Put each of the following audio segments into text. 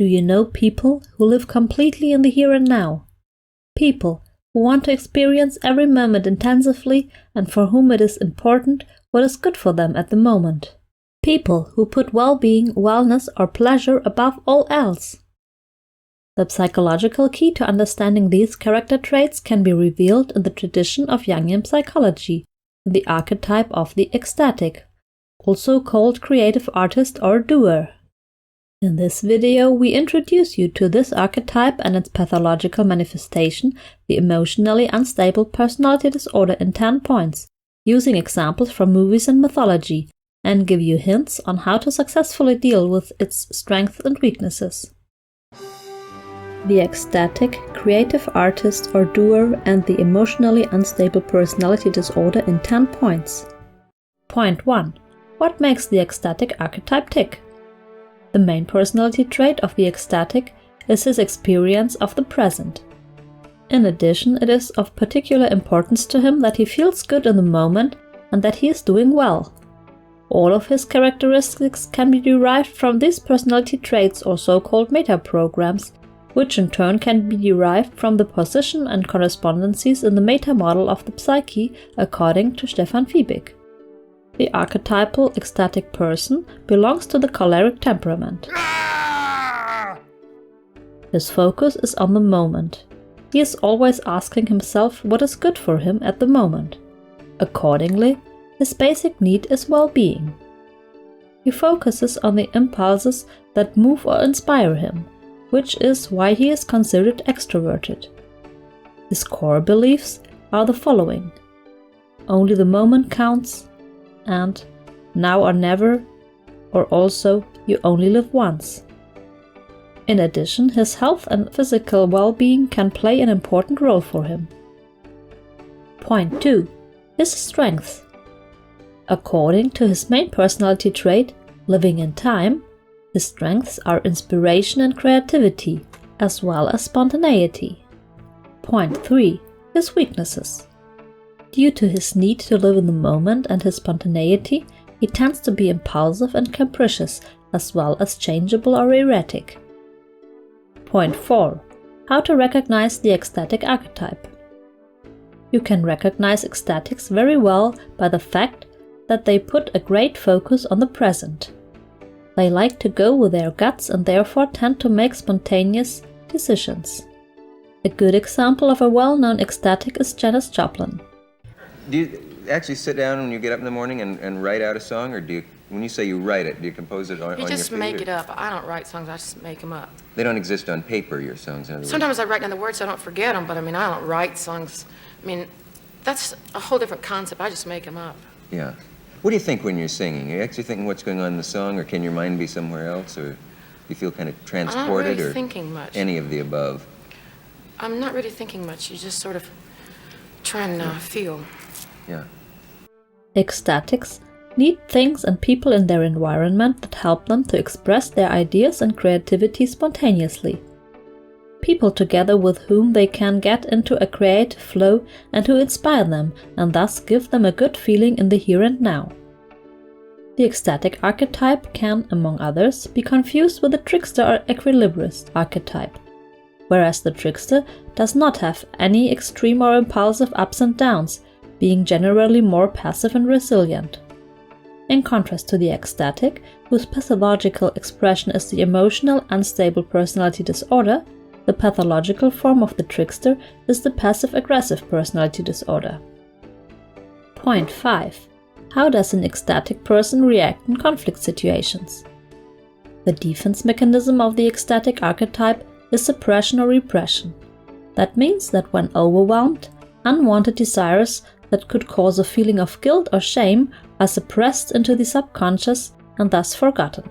Do you know people who live completely in the here and now? People who want to experience every moment intensively and for whom it is important what is good for them at the moment. People who put well-being, wellness, or pleasure above all else. The psychological key to understanding these character traits can be revealed in the tradition of Jungian psychology, in the archetype of the ecstatic, also called creative artist or doer. In this video, we introduce you to this archetype and its pathological manifestation, the emotionally unstable personality disorder, in 10 points, using examples from movies and mythology, and give you hints on how to successfully deal with its strengths and weaknesses. The ecstatic, creative artist or doer and the emotionally unstable personality disorder in 10 points. Point 1. What makes the ecstatic archetype tick? The main personality trait of the ecstatic is his experience of the present. In addition, it is of particular importance to him that he feels good in the moment and that he is doing well. All of his characteristics can be derived from these personality traits or so-called meta-programs, which in turn can be derived from the position and correspondences in the meta-model of the psyche according to Stefan Fiebig. The archetypal ecstatic person belongs to the choleric temperament. His focus is on the moment. He is always asking himself what is good for him at the moment. Accordingly, his basic need is well-being. He focuses on the impulses that move or inspire him, which is why he is considered extroverted. His core beliefs are the following: only the moment counts, and now or never, or also you only live once. In addition, his health and physical well-being can play an important role for him. Point 2. His strengths. According to his main personality trait, living in time, his strengths are inspiration and creativity, as well as spontaneity. Point 3. His weaknesses. Due to his need to live in the moment and his spontaneity, he tends to be impulsive and capricious, as well as changeable or erratic. Point 4. How to recognize the ecstatic archetype. You can recognize ecstatics very well by the fact that they put a great focus on the present. They like to go with their guts and therefore tend to make spontaneous decisions. A good example of a well-known ecstatic is Janis Joplin. Do you actually sit down when you get up in the morning and write out a song, or do you, when you say you write it, do you compose it on your feet? You just make it up. I don't write songs, I just make them up. They don't exist on paper, your songs, in other words? Sometimes I write down the words so I don't forget them, but I don't write songs. That's a whole different concept. I just make them up. Yeah. What do you think when you're singing? Are you actually thinking what's going on in the song, or can your mind be somewhere else, or do you feel kind of transported? I'm not really or thinking much. Any of the above? I'm not really thinking much. You just sort of try and feel. Yeah. Ecstatics need things and people in their environment that help them to express their ideas and creativity spontaneously. People together with whom they can get into a creative flow and who inspire them and thus give them a good feeling in the here and now. The ecstatic archetype can, among others, be confused with the trickster or equilibrist archetype, whereas the trickster does not have any extreme or impulsive ups and downs, being generally more passive and resilient. In contrast to the ecstatic, whose pathological expression is the emotional unstable personality disorder, the pathological form of the trickster is the passive-aggressive personality disorder. Point 5. How does an ecstatic person react in conflict situations? The defense mechanism of the ecstatic archetype is suppression or repression. That means that when overwhelmed, unwanted desires that could cause a feeling of guilt or shame are suppressed into the subconscious and thus forgotten.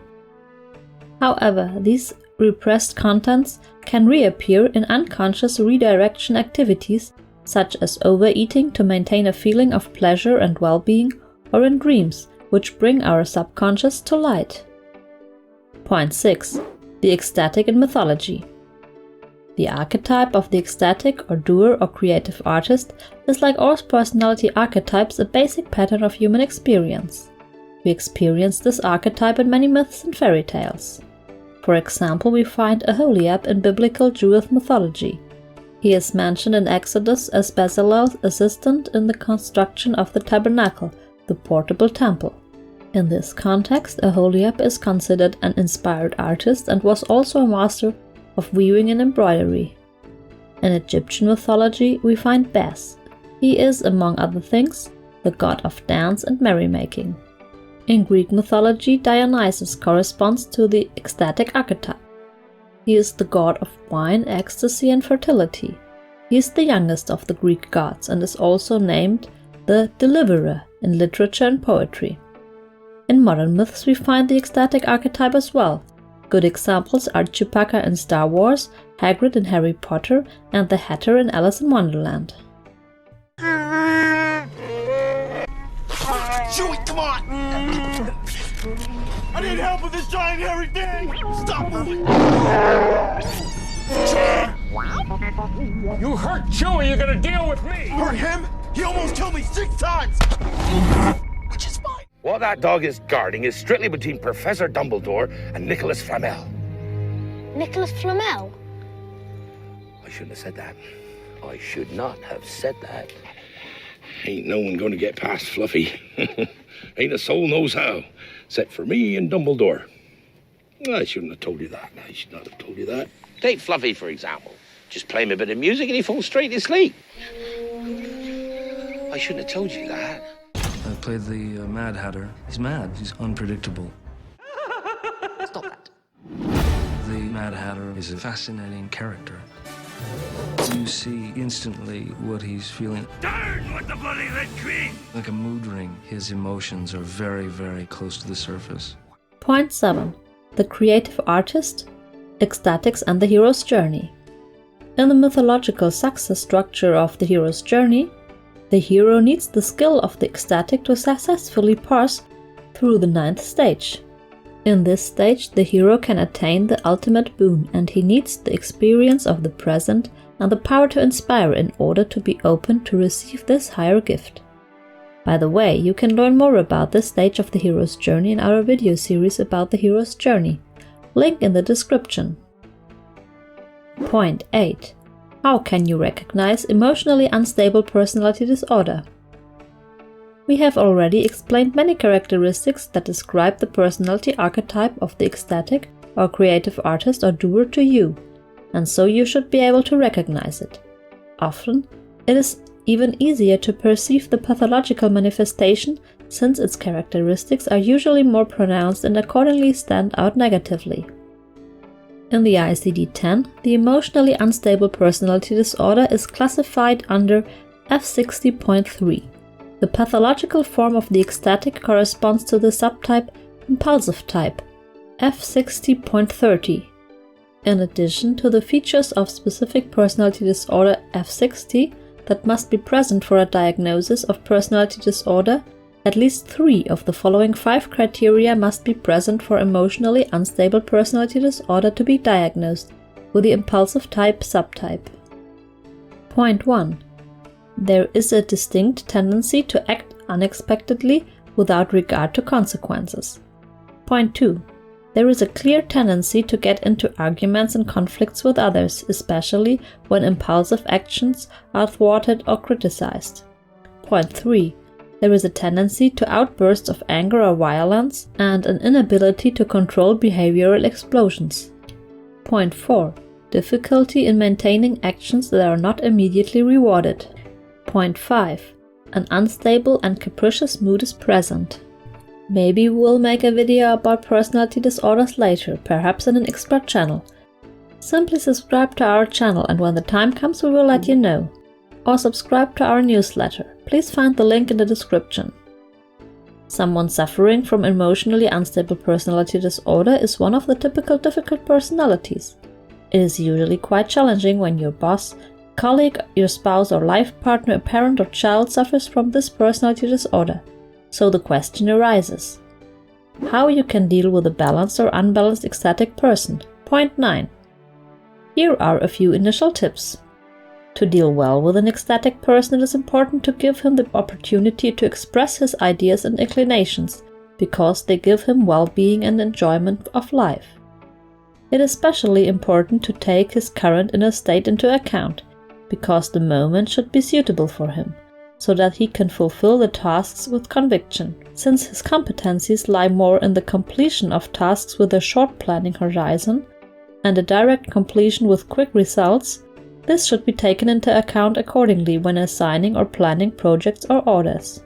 However, these repressed contents can reappear in unconscious redirection activities such as overeating to maintain a feeling of pleasure and well-being, or in dreams, which bring our subconscious to light. Point 6. The ecstatic in mythology. The archetype of the ecstatic or doer or creative artist is, like all personality archetypes, a basic pattern of human experience. We experience this archetype in many myths and fairy tales. For example, we find Aholiab in biblical Jewish mythology. He is mentioned in Exodus as Bezalel's assistant in the construction of the tabernacle, the portable temple. In this context, Aholiab is considered an inspired artist and was also a master of weaving and embroidery. In Egyptian mythology, we find Bes. He is, among other things, the god of dance and merrymaking. In Greek mythology, Dionysus corresponds to the ecstatic archetype. He is the god of wine, ecstasy, and fertility. He is the youngest of the Greek gods and is also named the Deliverer in literature and poetry. In modern myths, we find the ecstatic archetype as well. Good examples are Chewbacca in Star Wars, Hagrid in Harry Potter, and the Hatter in Alice in Wonderland. Chewie, come on! I need help with this giant hairy thing! Stop moving! You hurt Chewie, you're gonna deal with me! Hurt him? He almost killed me 6 times! Which is fine. What that dog is guarding is strictly between Professor Dumbledore and Nicholas Flamel. Nicholas Flamel? I shouldn't have said that. I should not have said that. Ain't no one gonna get past Fluffy. Ain't a soul knows how, except for me and Dumbledore. I shouldn't have told you that. I should not have told you that. Take Fluffy, for example. Just play him a bit of music and he falls straight asleep. I shouldn't have told you that. I played the Mad Hatter. He's mad. He's unpredictable. Stop that. The Mad Hatter is a fascinating character. You see instantly what he's feeling. Darn with the bloody red queen! Like a mood ring, his emotions are very, very close to the surface. Point 7. The creative artist, ecstatics and the hero's journey. In the mythological success structure of the hero's journey, the hero needs the skill of the ecstatic to successfully pass through the 9th stage. In this stage, the hero can attain the ultimate boon, and he needs the experience of the present and the power to inspire in order to be open to receive this higher gift. By the way, you can learn more about this stage of the hero's journey in our video series about the hero's journey. Link in the description. Point 8. How can you recognize emotionally unstable personality disorder? We have already explained many characteristics that describe the personality archetype of the ecstatic or creative artist or doer to you, and so you should be able to recognize it. Often, it is even easier to perceive the pathological manifestation since its characteristics are usually more pronounced and accordingly stand out negatively. In the ICD-10, the emotionally unstable personality disorder is classified under F60.3. The pathological form of the ecstatic corresponds to the subtype impulsive type, F60.30. In addition to the features of specific personality disorder F60 that must be present for a diagnosis of personality disorder, at least 3 of the following 5 criteria must be present for emotionally unstable personality disorder to be diagnosed with the impulsive type subtype. Point 1. There is a distinct tendency to act unexpectedly without regard to consequences. Point 2. There is a clear tendency to get into arguments and conflicts with others, especially when impulsive actions are thwarted or criticized. Point 3. There is a tendency to outbursts of anger or violence and an inability to control behavioral explosions. Point 4. Difficulty in maintaining actions that are not immediately rewarded. Point 5. An unstable and capricious mood is present. Maybe we'll make a video about personality disorders later, perhaps in an expert channel. Simply subscribe to our channel and when the time comes we will let you know. Or subscribe to our newsletter. Please find the link in the description. Someone suffering from emotionally unstable personality disorder is one of the typical difficult personalities. It is usually quite challenging when your boss, colleague, your spouse or life partner, a parent or child suffers from this personality disorder. So the question arises: how you can deal with a balanced or unbalanced ecstatic person? Point 9. Here are a few initial tips. To deal well with an ecstatic person, it is important to give him the opportunity to express his ideas and inclinations, because they give him well-being and enjoyment of life. It is especially important to take his current inner state into account, because the moment should be suitable for him, so that he can fulfill the tasks with conviction. Since his competencies lie more in the completion of tasks with a short planning horizon and a direct completion with quick results, this should be taken into account accordingly when assigning or planning projects or orders.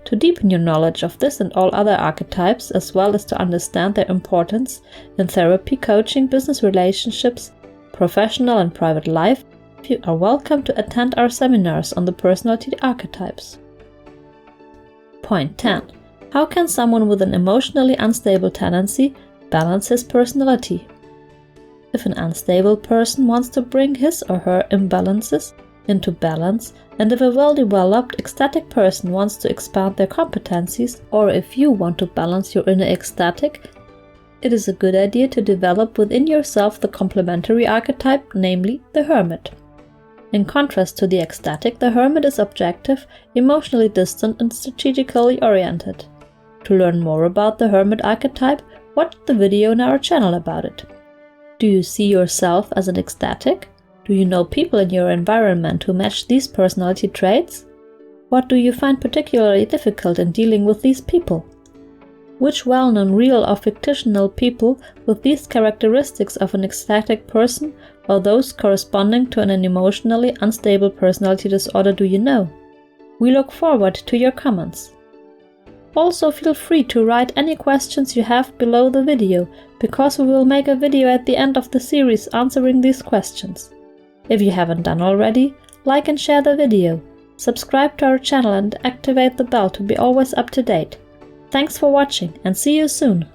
To deepen your knowledge of this and all other archetypes, as well as to understand their importance in therapy, coaching, business relationships, professional and private life, you are welcome to attend our seminars on the personality archetypes. Point 10. How can someone with an emotionally unstable tendency balance his personality? If an unstable person wants to bring his or her imbalances into balance, and if a well-developed ecstatic person wants to expand their competencies, or if you want to balance your inner ecstatic, it is a good idea to develop within yourself the complementary archetype, namely the hermit. In contrast to the ecstatic, the hermit is objective, emotionally distant, and strategically oriented. To learn more about the hermit archetype, watch the video on our channel about it. Do you see yourself as an ecstatic? Do you know people in your environment who match these personality traits? What do you find particularly difficult in dealing with these people? Which well-known real or fictional people with these characteristics of an ecstatic person or those corresponding to an emotionally unstable personality disorder do you know? We look forward to your comments. Also feel free to write any questions you have below the video, because we will make a video at the end of the series answering these questions. If you haven't done already, like and share the video, subscribe to our channel and activate the bell to be always up to date. Thanks for watching and see you soon!